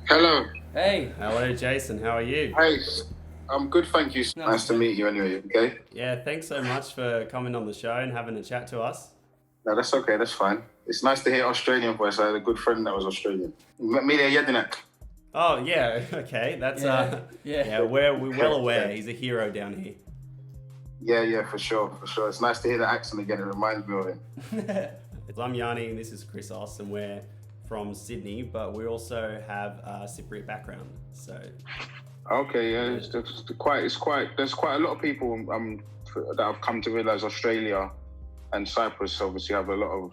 Hello. Hey, hello Jason, how are you? Hey, I'm good, thank you. Not too Nice to bad. meet you anyway, okay? Yeah, thanks so much for coming on the show and having a chat to us. No, that's okay, that's fine. It's nice to hear Australian voice. I had a good friend that was Australian. Me there, Yedinak. Oh yeah, okay, that's Yeah. yeah, we're well aware he's a hero down here. Yeah, for sure, for sure. It's nice to hear the accent again. It reminds me of him. I'm Yanni and this is Chris Oss and we're from Sydney, but we also have a Cypriot background. So Okay, yeah, there's quite a lot of people that have come to realize Australia and Cyprus obviously have a lot of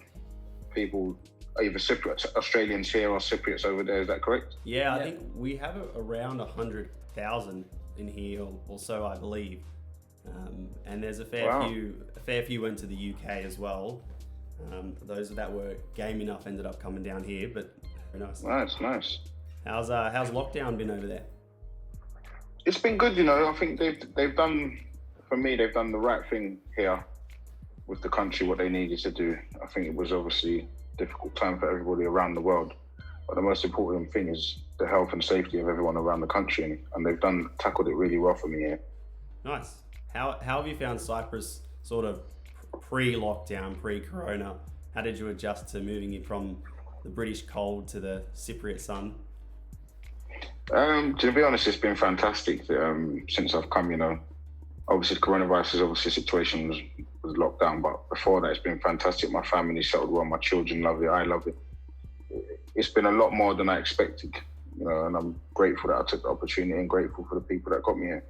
people, either Cypriots, Australians here or Cypriots over there. Is that correct? yeah, I think we have around 100,000 in here or so, I believe. And there's a Wow. fair few went to the UK as well. Those that were game enough ended up coming down here, but very nice. Nice. How's lockdown been over there? It's been good, I think they've done, for me, they've done the right thing here with the country, what they needed to do. I think it was obviously a difficult time for everybody around the world, but the most important thing is the health and safety of everyone around the country, and they've tackled it really well for me here. Nice. How have you found Cyprus sort of pre-lockdown, pre-corona? How did you adjust to moving it from the British cold to the Cypriot sun? To be honest, it's been fantastic since I've come. Obviously the coronavirus is obviously situation was locked down, but before that, it's been fantastic. My family settled well, my children love it, I love it. It's been a lot more than I expected, and I'm grateful that I took the opportunity and grateful for the people that got me here.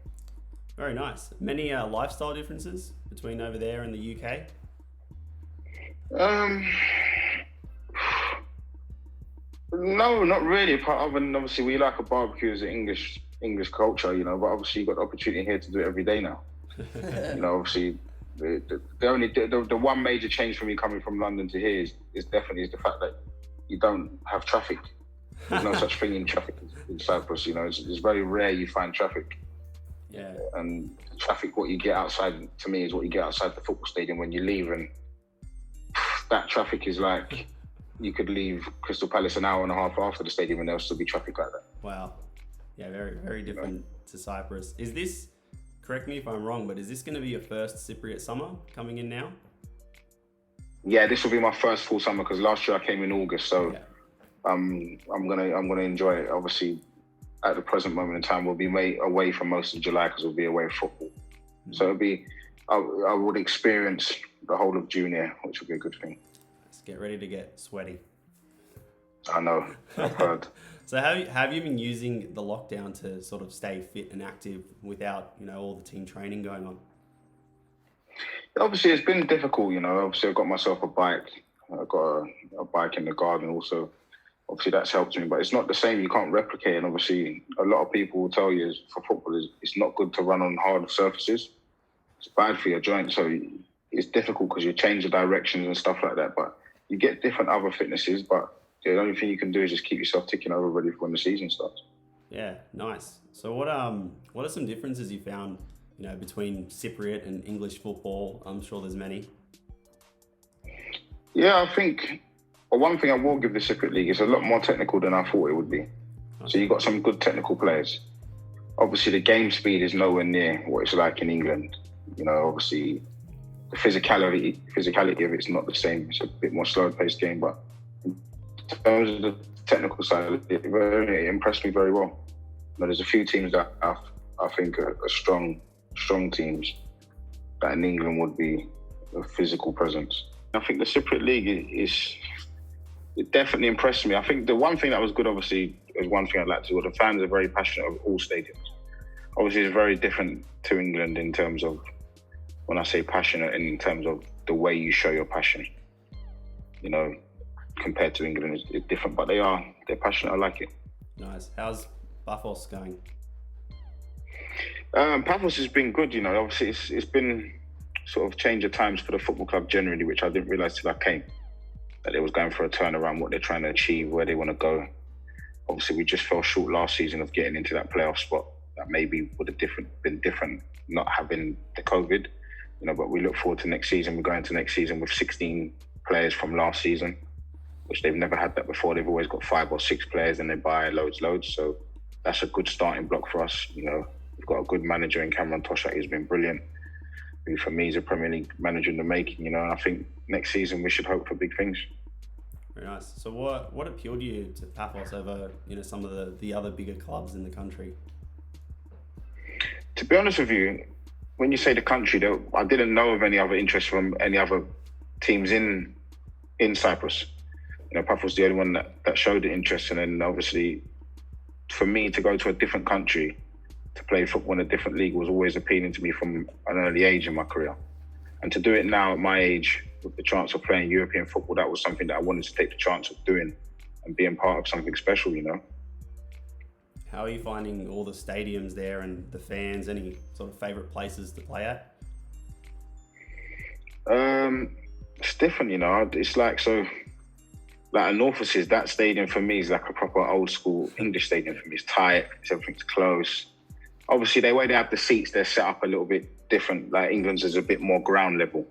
Very nice. Many lifestyle differences between over there and the UK? Um, no, not really. Apart from obviously we like a barbecue as an English culture, but obviously you got the opportunity here to do it every day now. Obviously the one major change for me coming from London to here is definitely the fact that you don't have traffic. There's no such thing in traffic in Cyprus. It's very rare you find traffic. Yeah. And traffic, what you get outside, to me, is what you get outside the football stadium when you leave, and that traffic is like you could leave Crystal Palace an hour and a half after the stadium and there'll still be traffic like that. Wow. Yeah, very, very different to Cyprus. Is this, correct me if I'm wrong, but is this going to be your first Cypriot summer coming in now? Yeah, this will be my first full summer because last year I came in August, so Yeah. I'm gonna enjoy it. Obviously, at the present moment in time, we'll be away for most of July because we'll be away for football. So it'll be, I would experience the whole of June here, which will be a good thing. Let's get ready to get sweaty. I know, I've heard. So have you been using the lockdown to sort of stay fit and active without, all the team training going on? Obviously, it's been difficult, Obviously, I've got myself a bike. I've got a bike in the garden also. Obviously, that's helped me, but it's not the same. You can't replicate. And obviously, a lot of people will tell you for footballers, it's not good to run on hard surfaces. It's bad for your joints. So it's difficult because you change the directions and stuff like that. But you get different other fitnesses. But the only thing you can do is just keep yourself ticking over ready for when the season starts. Yeah, nice. So what are some differences you found, between Cypriot and English football? I'm sure there's many. Yeah, I think one thing I will give the Cypriot League is a lot more technical than I thought it would be. So you've got some good technical players. Obviously, the game speed is nowhere near what it's like in England. Obviously, the physicality of it's not the same. It's a bit more slow-paced game, but in terms of the technical side, it impressed me very well. There's a few teams that I think are strong teams that in England would be a physical presence. I think the Cypriot League it definitely impressed me. I think the one thing that was good, obviously, is one thing I'd like to do. The fans are very passionate of all stadiums. Obviously, it's very different to England in terms of, when I say passionate, in terms of the way you show your passion. Compared to England, it's different, but they're passionate. I like it. Nice. How's Buffos going? Paphos has been good, Obviously, it's been sort of change of times for the football club generally, which I didn't realise till I came. That they was going for a turnaround, what they're trying to achieve, where they want to go. Obviously, we just fell short last season of getting into that playoff spot. That maybe would have been different not having the COVID, but we look forward to next season. We're going to next season with 16 players from last season. which they've never had that before. They've always got 5 or 6 players and they buy loads. So that's a good starting block for us. You know, we've got a good manager in Cameron Toshak. He's been brilliant. Who for me is a Premier League manager in the making. You know, and I think next season we should hope for big things. Very nice. So what appealed you to Paphos over, you know, some of the other bigger clubs in the country? To be honest with you, when you say the country, though, I didn't know of any other interest from any other teams in Cyprus. You know, Paphos was the only one that showed the interest, and then obviously, for me to go to a different country to play football in a different league was always appealing to me from an early age in my career. And to do it now at my age, with the chance of playing European football, that was something that I wanted to take the chance of doing and being part of something special, you know. How are you finding all the stadiums there and the fans? Any sort of favourite places to play at? It's different, you know. It's like, like Anorthosis, that stadium for me is like a proper old school English stadium for me. It's tight, everything's close. Obviously, the way they have the seats, they're set up a little bit different. Like England's is a bit more ground level.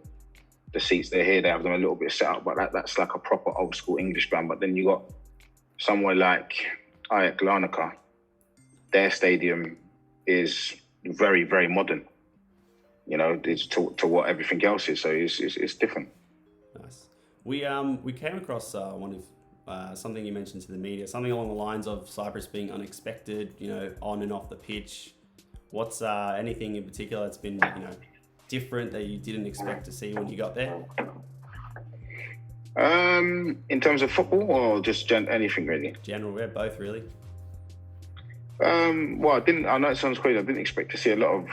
The seats they're here, they have them a little bit set up, but that's like a proper old school English ground. But then you got somewhere like Ajax Larnaca, their stadium is very, very modern. You know, it's to what everything else is. So it's different. Nice. We came across one of something you mentioned to the media, something along the lines of Cyprus being unexpected, you know, on and off the pitch. What's anything in particular that's been, you know, different that you didn't expect to see when you got there? In terms of football or just anything really? General, yeah, both really. Well, I know it sounds crazy. I didn't expect to see a lot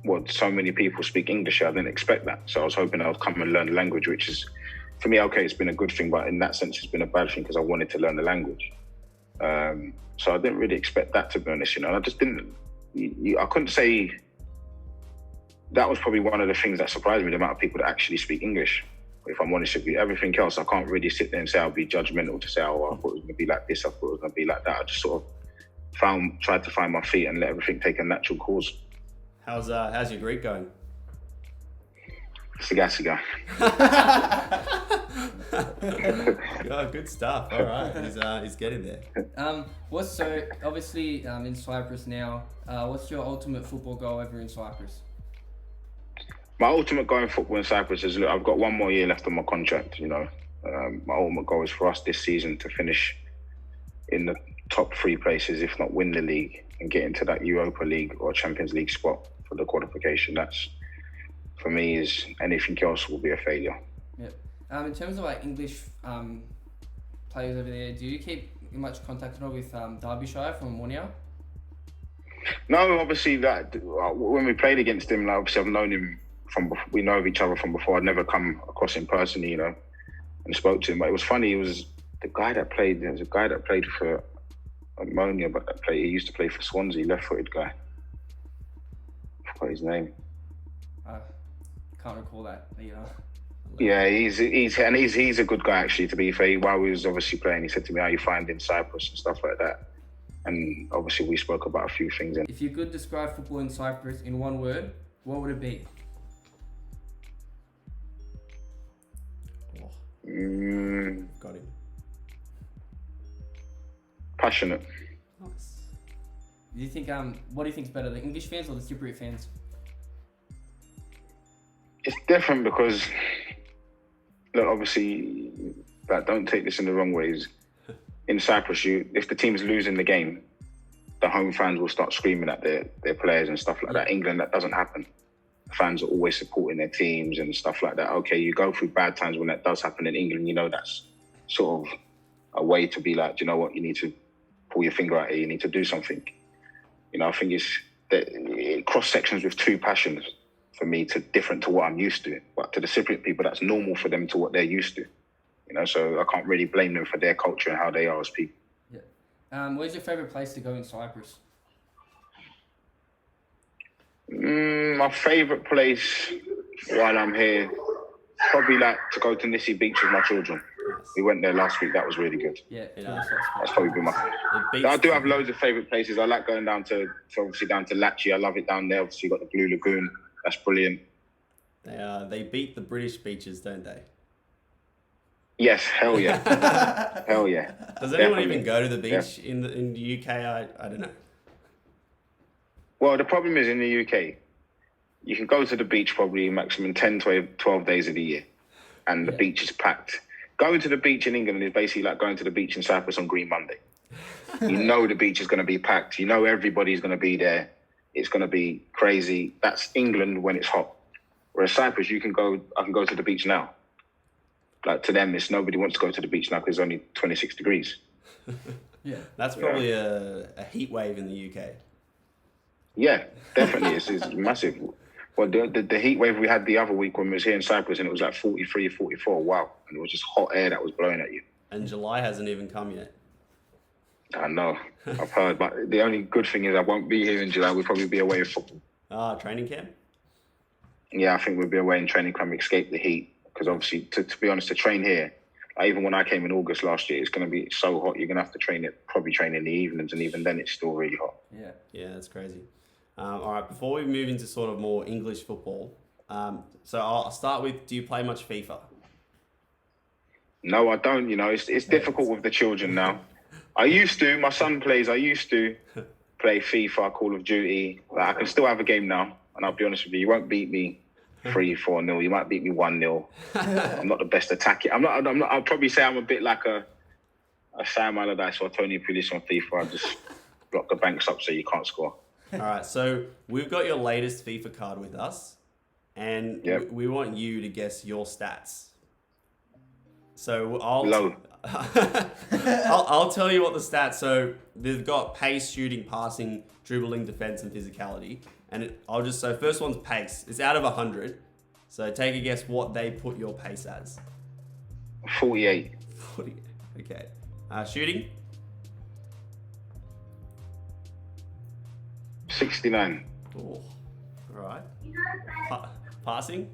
of so many people speak English. I didn't expect that. So I was hoping I would come and learn the language, which is, for me, okay, it's been a good thing, but in that sense, it's been a bad thing because I wanted to learn the language. So I didn't really expect that, to be honest, you know. I just didn't, I couldn't say, that was probably one of the things that surprised me, the amount of people that actually speak English. If I'm honest with you, everything else, I can't really sit there and say I'll be judgmental to say, oh, I thought it was going to be like this, I thought it was going to be like that. I just sort of tried to find my feet and let everything take a natural course. How's your Greek going? Siga. Oh, good stuff. All right, he's getting there. So obviously in Cyprus now, what's your ultimate football goal ever in Cyprus? My ultimate goal in football in Cyprus is, look, I've got 1 more year left on my contract, you know. My ultimate goal is for us this season to finish in the top 3 places, if not win the league, and get into that Europa League or Champions League spot for the qualification. That's, for me, is anything else will be a failure. Yep. In terms of like English players over there, do you keep in much contact at all with Derbyshire from Warnia? No, obviously that when we played against him, like, obviously I've known him we know of each other from before. I'd never come across him personally, you know, and spoke to him. But it was funny. It was the guy that played. There was a guy that played for Ammonia, but he used to play for Swansea, left-footed guy. I forgot his name. Can't recall that, you know. Yeah, he's a good guy actually. To be fair, while we was obviously playing, he said to me, "How you finding Cyprus and stuff like that." And obviously we spoke about a few things. If you could describe football in Cyprus in one word, what would it be? Got him. Passionate. Nice. Do you think what do you think's better, the English fans or the Cypriot fans? It's different because, look, obviously, don't take this in the wrong ways. In Cyprus, if the team's losing the game, the home fans will start screaming at their players and stuff like that. England, that doesn't happen. Fans are always supporting their teams and stuff like that. Okay, you go through bad times when that does happen in England. You know, that's sort of a way to be like, do you know what? You need to pull your finger out here. You need to do something. You know, I think it's that it cross sections with 2 passions for me different to what I'm used to. But to the Cypriot people, that's normal for them to what they're used to. You know, so I can't really blame them for their culture and how they are as people. Yeah. Where's your favourite place to go in Cyprus? My favourite place while I'm here, probably like to go to Nissi Beach with my children. We went there last week. That was really good. Yeah, that's probably been my favourite. I do have loads of favourite places. I like going down to Lachi. I love it down there. Obviously, you've got the Blue Lagoon. That's brilliant. They beat the British beaches, don't they? Yes, hell yeah. Hell yeah. Does anyone Definitely. even go to the beach in the UK? I don't know. Well, the problem is in the UK, you can go to the beach probably maximum 10, 12 days of the year, and the beach is packed. Going to the beach in England is basically like going to the beach in Cyprus on Green Monday. You know the beach is going to be packed. You know everybody's going to be there. It's going to be crazy. That's England when it's hot. Whereas Cyprus, I can go to the beach now. Like to them, it's nobody wants to go to the beach now because it's only 26 degrees. Yeah. That's probably a heat wave in the UK. Yeah, definitely. It's massive. Well, the heat wave we had the other week when we was here in Cyprus and it was like 43, 44. Wow. And it was just hot air that was blowing at you. And July hasn't even come yet. I know. I've heard. But the only good thing is I won't be here in July. We'll probably be away in football. Training camp? Yeah, I think we'll be away in training camp, escape the heat. Because obviously, to be honest, to train here, like even when I came in August last year, it's going to be so hot. You're going to have to probably train in the evenings. And even then, it's still really hot. Yeah. Yeah, that's crazy. All right, before we move into sort of more English football, so I'll start with, do you play much FIFA? No, I don't. You know, it's difficult with the children now. I used to. My son plays. I used to play FIFA, Call of Duty. Like, I can still have a game now. And I'll be honest with you, you won't beat me 3-4-0. You might beat me 1-0. I'm not the best attacker. I'm not. I'll probably say I'm a bit like a Sam Allardyce or Tony Pulis on FIFA. I just block the banks up so you can't score. All right, so we've got your latest FIFA card with us, and we want you to guess your stats. So Low. I'll tell you what the stats. So they've got pace, shooting, passing, dribbling, defense, and physicality. And so first one's pace. It's out of 100. So take a guess what they put your pace as. 48. 40. Okay. Shooting. 69. Oh, all right. Passing.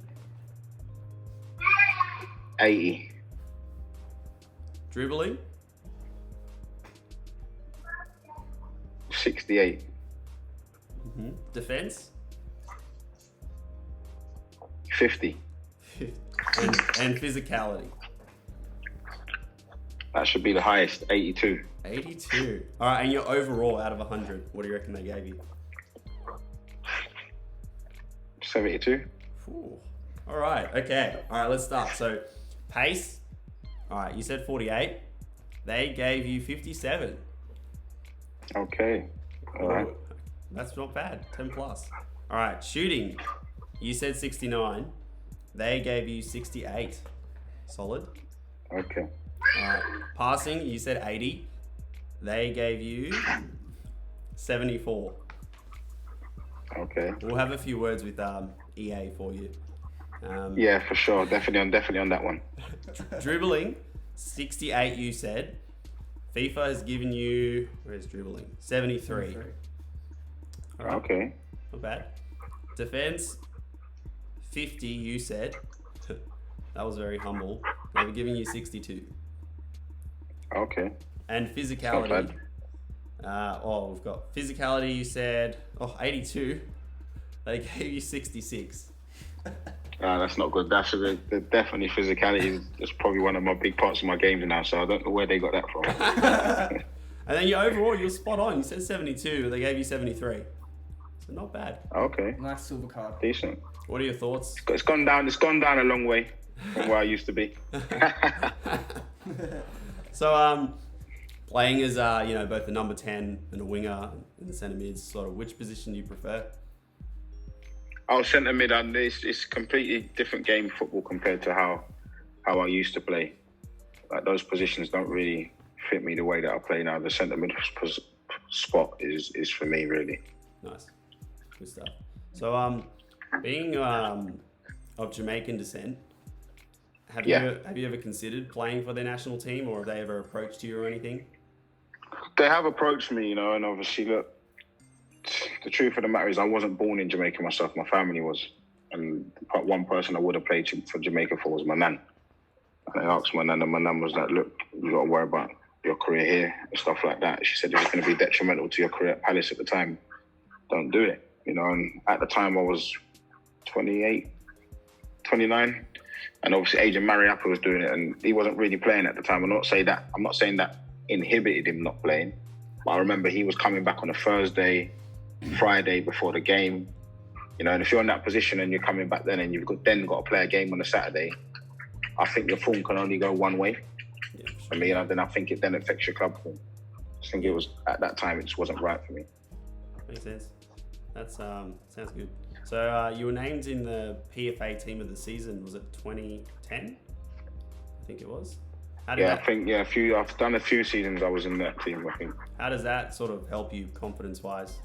80. Dribbling. 68. Mm-hmm. Defense. 50. and physicality. That should be the highest. 82. 82. All right, and your overall out of 100, what do you reckon they gave you? 72. Ooh. All right, okay. All right, let's start. So, pace. All right, you said 48. They gave you 57. Okay. All right. Ooh, that's not bad. 10 plus. All right, shooting. You said 69. They gave you 68. Solid. Okay. All right. Passing, you said 80. They gave you 74. Okay. We'll have a few words with EA for you. Yeah, for sure. Definitely on that one. Dribbling, 68 you said. FIFA has given you, where's dribbling? 73. All right. Okay. Not bad. Defense, 50 you said. That was very humble. They were giving you 62. Okay. And physicality. We've got physicality, you said, 82. They gave you 66. That's not good. Definitely physicality is probably one of my big parts of my games now, so I don't know where they got that from. And then overall, you're spot on. You said 72, but they gave you 73. So not bad. Okay. Nice silver card. Decent. What are your thoughts? It's gone down a long way from where I used to be. So, playing as both the number 10 and a winger in the centre mids, sort of which position do you prefer? Centre mid, it's completely different game of football compared to how I used to play. Like those positions don't really fit me the way that I play now. The centre mid spot is for me really. Nice, good stuff. So, being of Jamaican descent, have you ever considered playing for their national team, or have they ever approached you or anything? They have approached me, and obviously, look, the truth of the matter is I wasn't born in Jamaica myself. My family was. And one person I would have played for Jamaica for was my nan. And I asked my nan, and my nan was like, look, you got to worry about your career here and stuff like that. She said, if it's going to be detrimental to your career at Palace at the time, don't do it. And at the time I was 28, 29. And obviously Adrian Mariappa was doing it, and he wasn't really playing at the time. I'm not saying that inhibited him not playing, but I remember he was coming back on a Thursday, Friday before the game. You know, and if you're in that position and you're coming back then and you've got to play a game on a Saturday, I think your form can only go one way. Yeah, For me, and then I think it then affects your club form. I think it was, at that time, it just wasn't right for me. Makes sense. That sounds good. So you were named in the PFA Team of the Season. Was it 2010? I think it was. I've done a few seasons I was in that team, I think. How does that sort of help you confidence-wise?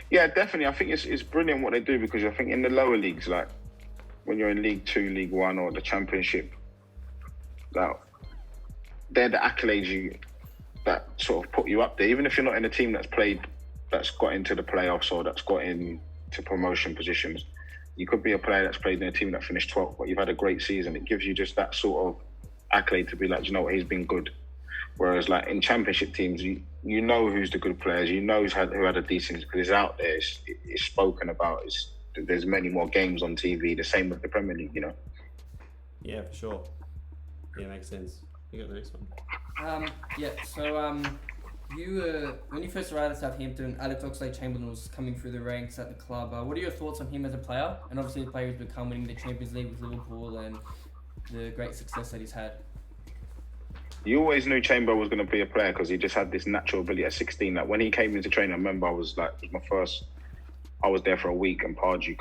Yeah, definitely. I think it's brilliant what they do, because I think in the lower leagues, like when you're in League 2, League 1 or the Championship, they're the accolades that sort of put you up there. Even if you're not in a team that's got into the playoffs or that's got into promotion positions, you could be a player that's played in a team that finished 12th, but you've had a great season. It gives you just that sort of accolade to be like, you know what, he's been good. Whereas like in Championship teams, you know who's the good players, you know who had a decent, because it's out there, it's spoken about, there's many more games on TV, the same with the Premier League, you know? Yeah, for sure. Yeah, makes sense. You got the next one. You when you first arrived at Southampton, Alex Oxlade-Chamberlain was coming through the ranks at the club. What are your thoughts on him as a player, and obviously the player who's become, winning the Champions League with Liverpool and the great success that he's had? You always knew Chamber was going to be a player because he just had this natural ability at 16. Like when he came into training, I remember I was there for a week, and Pardew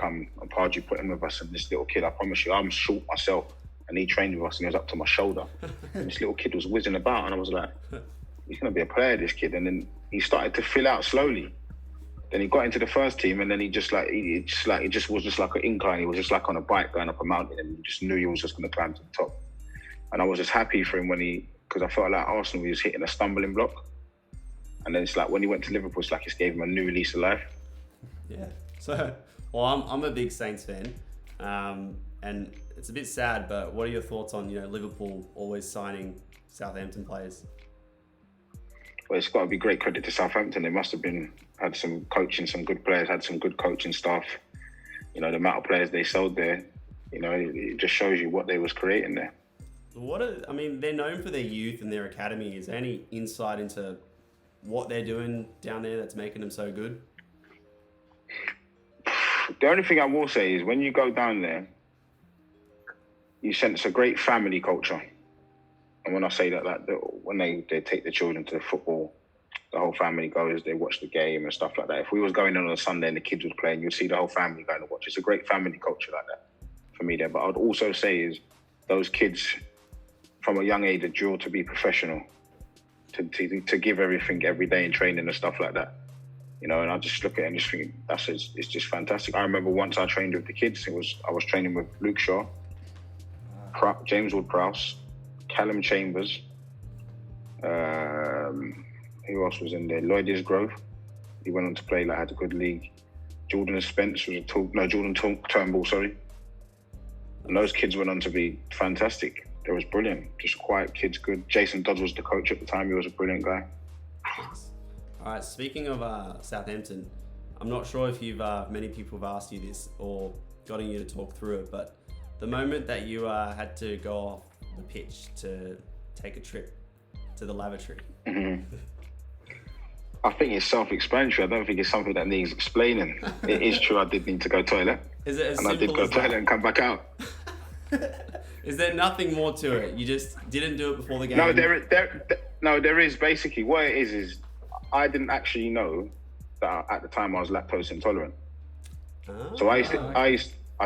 put him with us, and this little kid, I promise you, I'm short myself, and he trained with us, and he was up to my shoulder. And this little kid was whizzing about, and I was like, he's going to be a player, this kid. And then he started to fill out slowly. Then he got into the first team, and then it just was just like an incline. He was just like on a bike going up a mountain, and you just knew he was just going to climb to the top. And I was just happy for him because I felt like Arsenal, he was hitting a stumbling block. And then it's like when he went to Liverpool, it's like it gave him a new lease of life. Yeah. So, well, I'm a big Saints fan, and it's a bit sad. But what are your thoughts on Liverpool always signing Southampton players? Well, it's got to be great credit to Southampton. They must have had some coaching, some good players, had some good coaching staff. The amount of players they sold there, it just shows you what they was creating there. They're known for their youth and their academy. Is there any insight into what they're doing down there that's making them so good? The only thing I will say is when you go down there, you sense a great family culture. And when I say that, when they take the children to the football, the whole family goes, they watch the game and stuff like that. If we was going on a Sunday and the kids was playing, you'd see the whole family going to watch. It's a great family culture like that for me there. But I'd also say is those kids from a young age are drilled to be professional, to give everything every day in training and stuff like that. And I just look at it and just think it's just fantastic. I remember once I trained with the kids, I was training with Luke Shaw, James Ward-Prowse, Callum Chambers, who else was in there? Lloyd Isgrove. He went on to play, had a good league. Jordan Spence was Jordan Turnbull, sorry. And those kids went on to be fantastic. It was brilliant. Just quiet kids, good. Jason Dodds was the coach at the time. He was a brilliant guy. All right, speaking of Southampton, I'm not sure if many people have asked you this or gotten you to talk through it, but the moment that you had to go off the pitch to take a trip to the lavatory. Mm-hmm. I think it's self-explanatory. I don't think it's something that needs explaining. It is true I did need to go toilet. Is it as and I did go to toilet and come back out. Is there nothing more to it? You just didn't do it before the game? No, there is. Basically, what it is I didn't actually know that at the time I was lactose intolerant. Oh, so I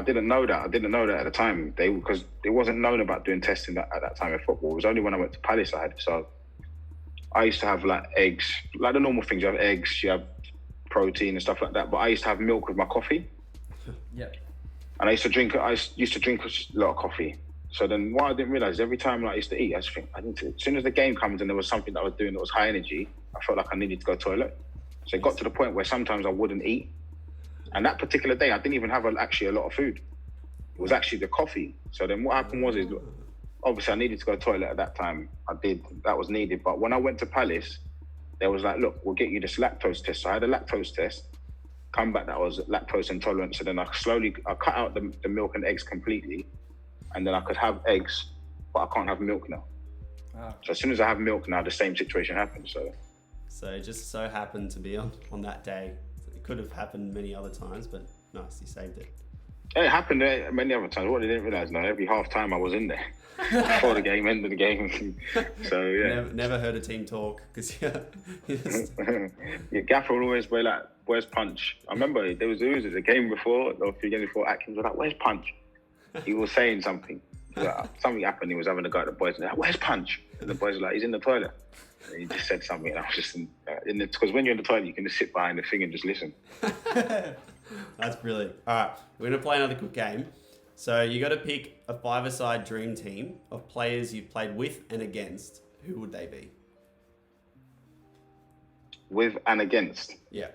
didn't know that. I didn't know that at the time. Because it wasn't known about doing testing at that time in football. It was only when I went to Palace I had it. So I used to have eggs, the normal things. You have eggs, you have protein and stuff like that. But I used to have milk with my coffee. Yep. And I used to drink a lot of coffee. So then what I didn't realise, every time I used to eat, I just think, as soon as the game comes and there was something that I was doing that was high energy, I felt like I needed to go to the toilet. So it got to the point where sometimes I wouldn't eat. And that particular day, I didn't even have actually a lot of food. It was actually the coffee. So then what happened was, obviously I needed to go to the toilet at that time. I did, that was needed. But when I went to Palace, they was like, look, we'll get you this lactose test. So I had a lactose test. come back that I was lactose intolerant. So then I cut out the milk and eggs completely, and then I could have eggs, but I can't have milk now. Ah. So as soon as I have milk now, the same situation happens. So it just so happened to be on that day. It could have happened many other times, but nice, you saved it. It happened many other times. What I didn't realise now, every half time I was in there before the game, end of the game. So yeah. Never heard a team talk because Your gaffer would always be like, "Where's Punch?" I remember there was a game before, or a few games before. Atkins was like, "Where's Punch?" He was saying something. Something happened. He was having a go at the boys, and they're like, "Where's Punch?" And the boys were like, "He's in the toilet." And he just said something, and I was just because when you're in the toilet, you can just sit behind the thing and just listen. That's brilliant. All right, we're going to play another quick game. So you got to pick a five-a-side dream team of players you've played with and against. Who would they be? With and against. Yeah.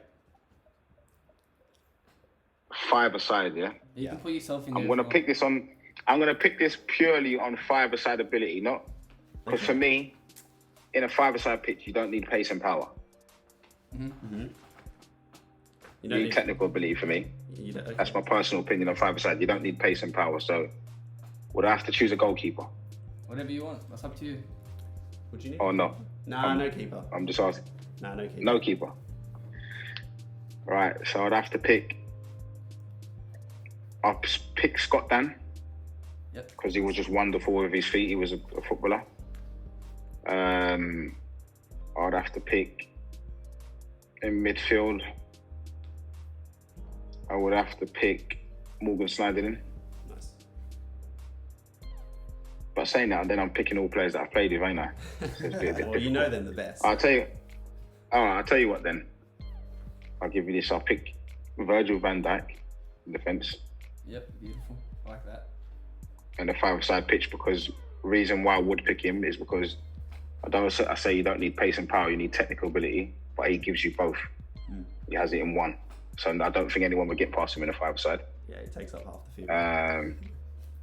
Five-a-side, yeah? You can put yourself in there. I'm going to pick this purely on five-a-side ability, not... Because for me, in a five-a-side pitch, you don't need pace and power. Mm-hmm. You need technical ability for me. Okay. That's my personal opinion on five-a-side. You don't need pace and power. So would I have to choose a goalkeeper? Whatever you want. That's up to you. Would you need? Or no? Nah, no keeper. I'm just asking. Nah, no keeper. No keeper. Right, so I'd have to pick... I'll pick Scott Dan. Yep. Because he was just wonderful with his feet. He was a footballer. I'd have to pick in midfield. I would have to pick Morgan Snyderlin. Nice. But saying that, then I'm picking all players that I've played with, ain't I? So it's a bit Well, difficult. you know them the best. I'll tell you what then. I'll give you this. I'll pick Virgil van Dijk in defence. Yep, beautiful. I like that. And the five-side pitch, because reason why I would pick him is because I say you don't need pace and power, you need technical ability, but he gives you both. He has it in one. So I don't think anyone would get past him in a five-side. Yeah, he takes up half the field.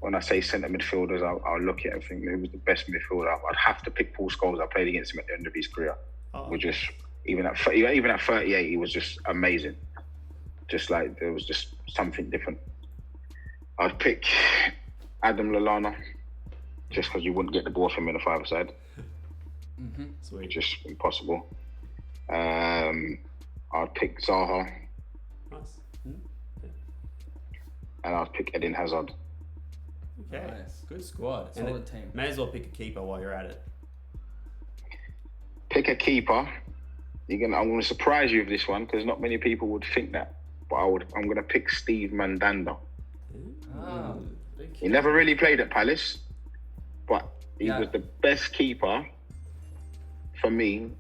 When I say centre midfielders, I'll look at it and think who was the best midfielder. I'd have to pick Paul Scholes. I played against him at the end of his career. Even at 38, he was just amazing. Just like there was just something different. I'd pick Adam Lallana, just because you wouldn't get the ball from him in a five-a-side. Mm-hmm. Sweet. Just impossible. I'd pick Zaha. Nice. Yeah. And I'd pick Eden Hazard. Okay, Nice. good squad. Solid And team. May as well pick a keeper while you're at it. Pick a keeper. I'm going to surprise you with this one because not many people would think that. But I'm going to pick Steve Mandanda. Ah, He never really played at Palace, but he was the best keeper for me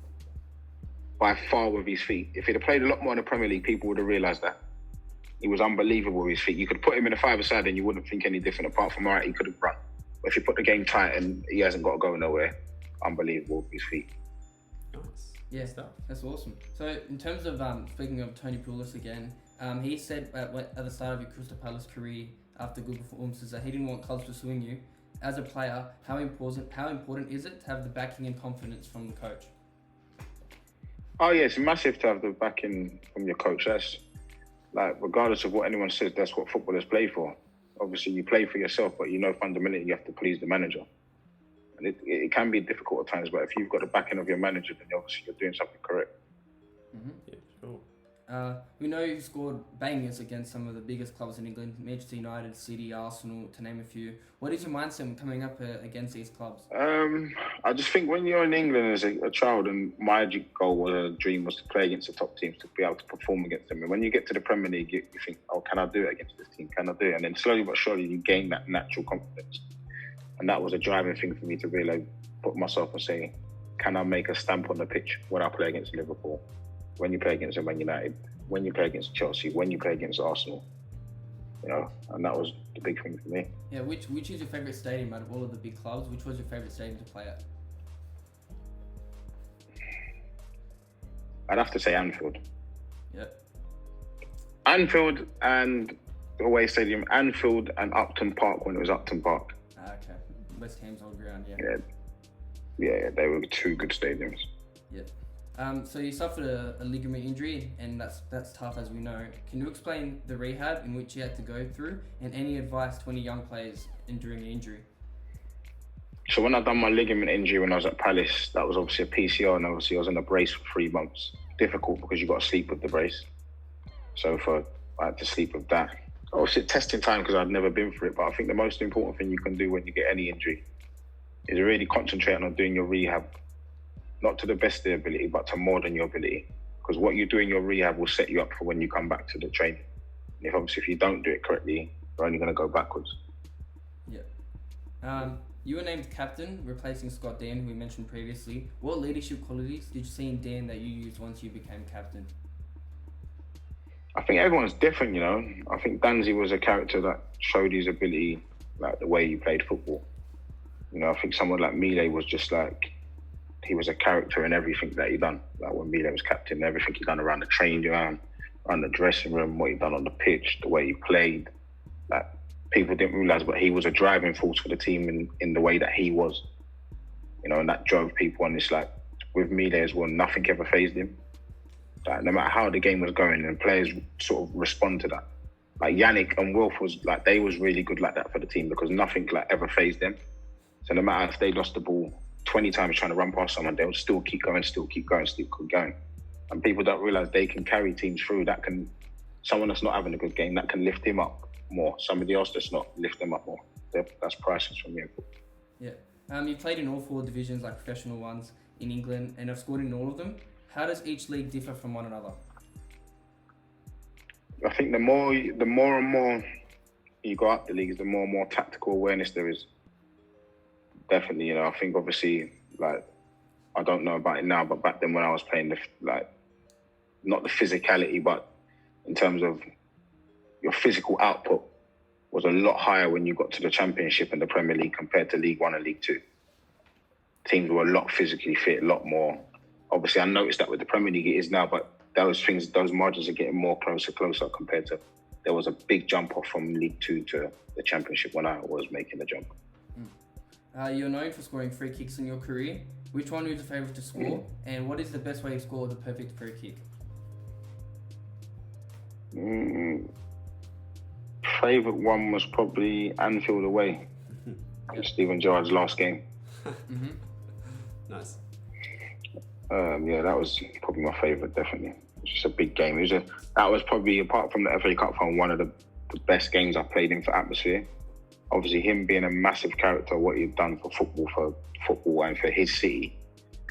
by far with his feet. If he'd have played a lot more in the Premier League, people would have realised that. He was unbelievable with his feet. You could put him in a five-a-side and you wouldn't think any different apart from, all right, he could have run. But if you put the game tight and he hasn't got to go nowhere, unbelievable with his feet. Nice. yeah, that's awesome. So in terms of speaking of Tony Pulis again, he said at the start of your Crystal Palace career, after good performances, that he didn't want clubs to swing you. As a player, how important is it to have the backing and confidence from the coach? Oh yeah, it's massive to have the backing from your coach. That's like, regardless of what anyone says, that's what footballers play for. Obviously, you play for yourself, but you know fundamentally you have to please the manager. And it can be difficult at times, but if you've got the backing of your manager, then obviously you're doing something correct. Mm-hmm. Yeah, sure. We know you've scored bangers against some of the biggest clubs in England, Manchester United, City, Arsenal, to name a few. What is your mindset when coming up against these clubs? I just think when you're in England as a child, and my goal or dream was to play against the top teams, to be able to perform against them. And when you get to the Premier League, you think, oh, can I do it against this team? Can I do it? And then slowly but surely you gain that natural confidence. And that was a driving thing for me to really put myself and say, can I make a stamp on the pitch when I play against Liverpool? When you play against Man United, when you play against Chelsea, when you play against Arsenal, and that was the big thing for me. Yeah, which is your favourite stadium out of all of the big clubs? Which was your favourite stadium to play at? I'd have to say Anfield. Yep. Anfield and the away stadium, Anfield and Upton Park when it was Upton Park. Okay. West Ham's old ground, yeah. Yeah, they were two good stadiums. Yep. So you suffered a ligament injury, and that's tough, as we know. Can you explain the rehab in which you had to go through, and any advice to any young players enduring an injury? So when I done my ligament injury when I was at Palace, that was obviously a PCR, and obviously I was in a brace for 3 months. Difficult because you got to sleep with the brace. I had to sleep with that. Obviously testing time because I'd never been through it, but I think the most important thing you can do when you get any injury is really concentrating on doing your rehab, not to the best of your ability, but to more than your ability. Because what you do in your rehab will set you up for when you come back to the training. And if you don't do it correctly, you're only going to go backwards. Yeah. You were named captain, replacing Scott Dan, who we mentioned previously. What leadership qualities did you see in Dan that you used once you became captain? I think everyone's different, you know. I think Danzy was a character that showed his ability, like the way he played football. You know, I think someone like Mile was just like, he was a character in everything that he done. Like when Mile was captain, everything he done around the training ground, around the dressing room, what he done on the pitch, the way he played. Like people didn't realise, but he was a driving force for the team in the way that he was. You know, and that drove people on. It's like with Mile as well, nothing ever fazed him. Like no matter how the game was going, and players sort of respond to that. Like Yannick and Wilf was like, they was really good like that for the team because nothing like ever fazed them. So no matter if they lost the ball 20 times trying to run past someone, they'll still keep going. And people don't realise they can carry teams through. That can, someone that's not having a good game, that can lift him up more. Somebody else that's not, lift them up more. That's priceless for me. Yeah. You played in all 4 divisions, like professional ones, in England, and have scored in all of them. How does each league differ from one another? I think the more and more you go up the leagues, the more and more tactical awareness there is. Definitely, you know, I think obviously, like, I don't know about it now, but back then when I was playing, not the physicality, but in terms of your physical output was a lot higher when you got to the Championship and the Premier League compared to League One and League Two. Teams were a lot physically fit, a lot more. Obviously, I noticed that with the Premier League it is now, but those margins are getting more closer compared to, there was a big jump off from League Two to the Championship when I was making the jump. You're known for scoring free kicks in your career. Which one was your favourite to score? And what is the best way to score the perfect free kick? Favourite one was probably Anfield away. Steven Gerrard's last game. Nice. That was probably my favourite, definitely. It's just a big game. That was probably, apart from the FA Cup final, one of the best games I played in for atmosphere. Obviously, him being a massive character, what he'd done for football and for his city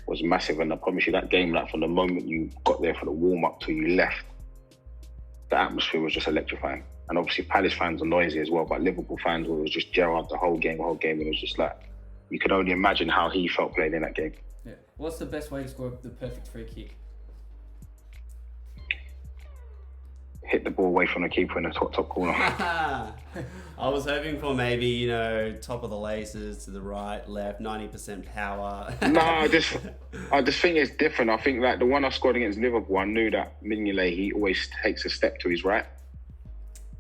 was massive. And I promise you, that game, like from the moment you got there for the warm-up till you left, the atmosphere was just electrifying. And obviously, Palace fans are noisy as well, but Liverpool fans, it was just Gerrard the whole game. And it was just like, you could only imagine how he felt playing in that game. Yeah. What's the best way to score the perfect free kick? Hit the ball away from the keeper in the top corner. I was hoping for maybe, you know, top of the laces, to the right, left, 90% power. No, I just think it's different. I think like the one I scored against Liverpool, I knew that Mignolet, he always takes a step to his right.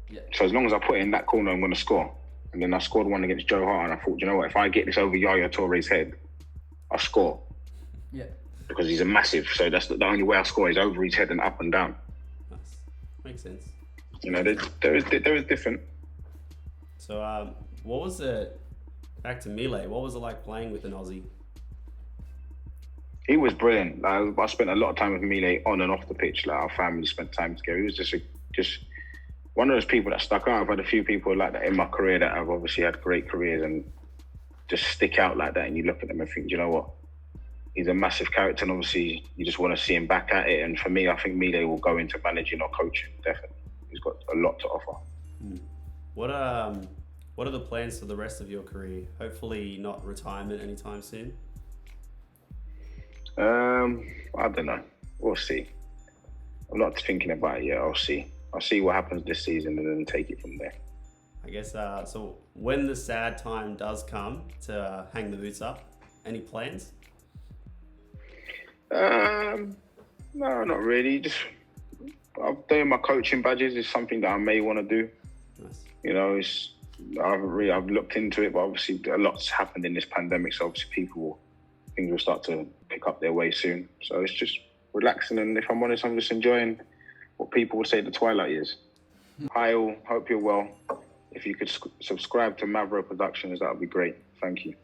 Yeah. So as long as I put it in that corner, I'm going to score. And then I scored one against Joe Hart, and I thought, you know what, if I get this over Yaya Touré's head, I score. Yeah. Because he's a massive, so that's the only way I score is over his head and up and down. Nice. Makes sense. You know, there is different. So, what was it, back to Mile, what was it like playing with an Aussie? He was brilliant. I spent a lot of time with Mile on and off the pitch. Like our family spent time together. He was just one of those people that stuck out. I've had a few people like that in my career that have obviously had great careers and just stick out like that. And you look at them and think, you know what? He's a massive character, and obviously you just want to see him back at it. And for me, I think Mile will go into managing or coaching, definitely. He's got a lot to offer. What are the plans for the rest of your career? Hopefully not retirement anytime soon. I don't know. We'll see. I'm not thinking about it yet. I'll see what happens this season and then take it from there. I guess, so when the sad time does come to hang the boots up, any plans? No, not really. Just I'm doing my coaching badges is something that I may want to do. Nice. You know, I've looked into it, but obviously a lot's happened in this pandemic, so obviously things will start to pick up their way soon. So it's just relaxing, and if I'm honest, I'm just enjoying what people would say the twilight is. Hi all, hope you're well. If you could subscribe to Mavro Productions, that would be great. Thank you.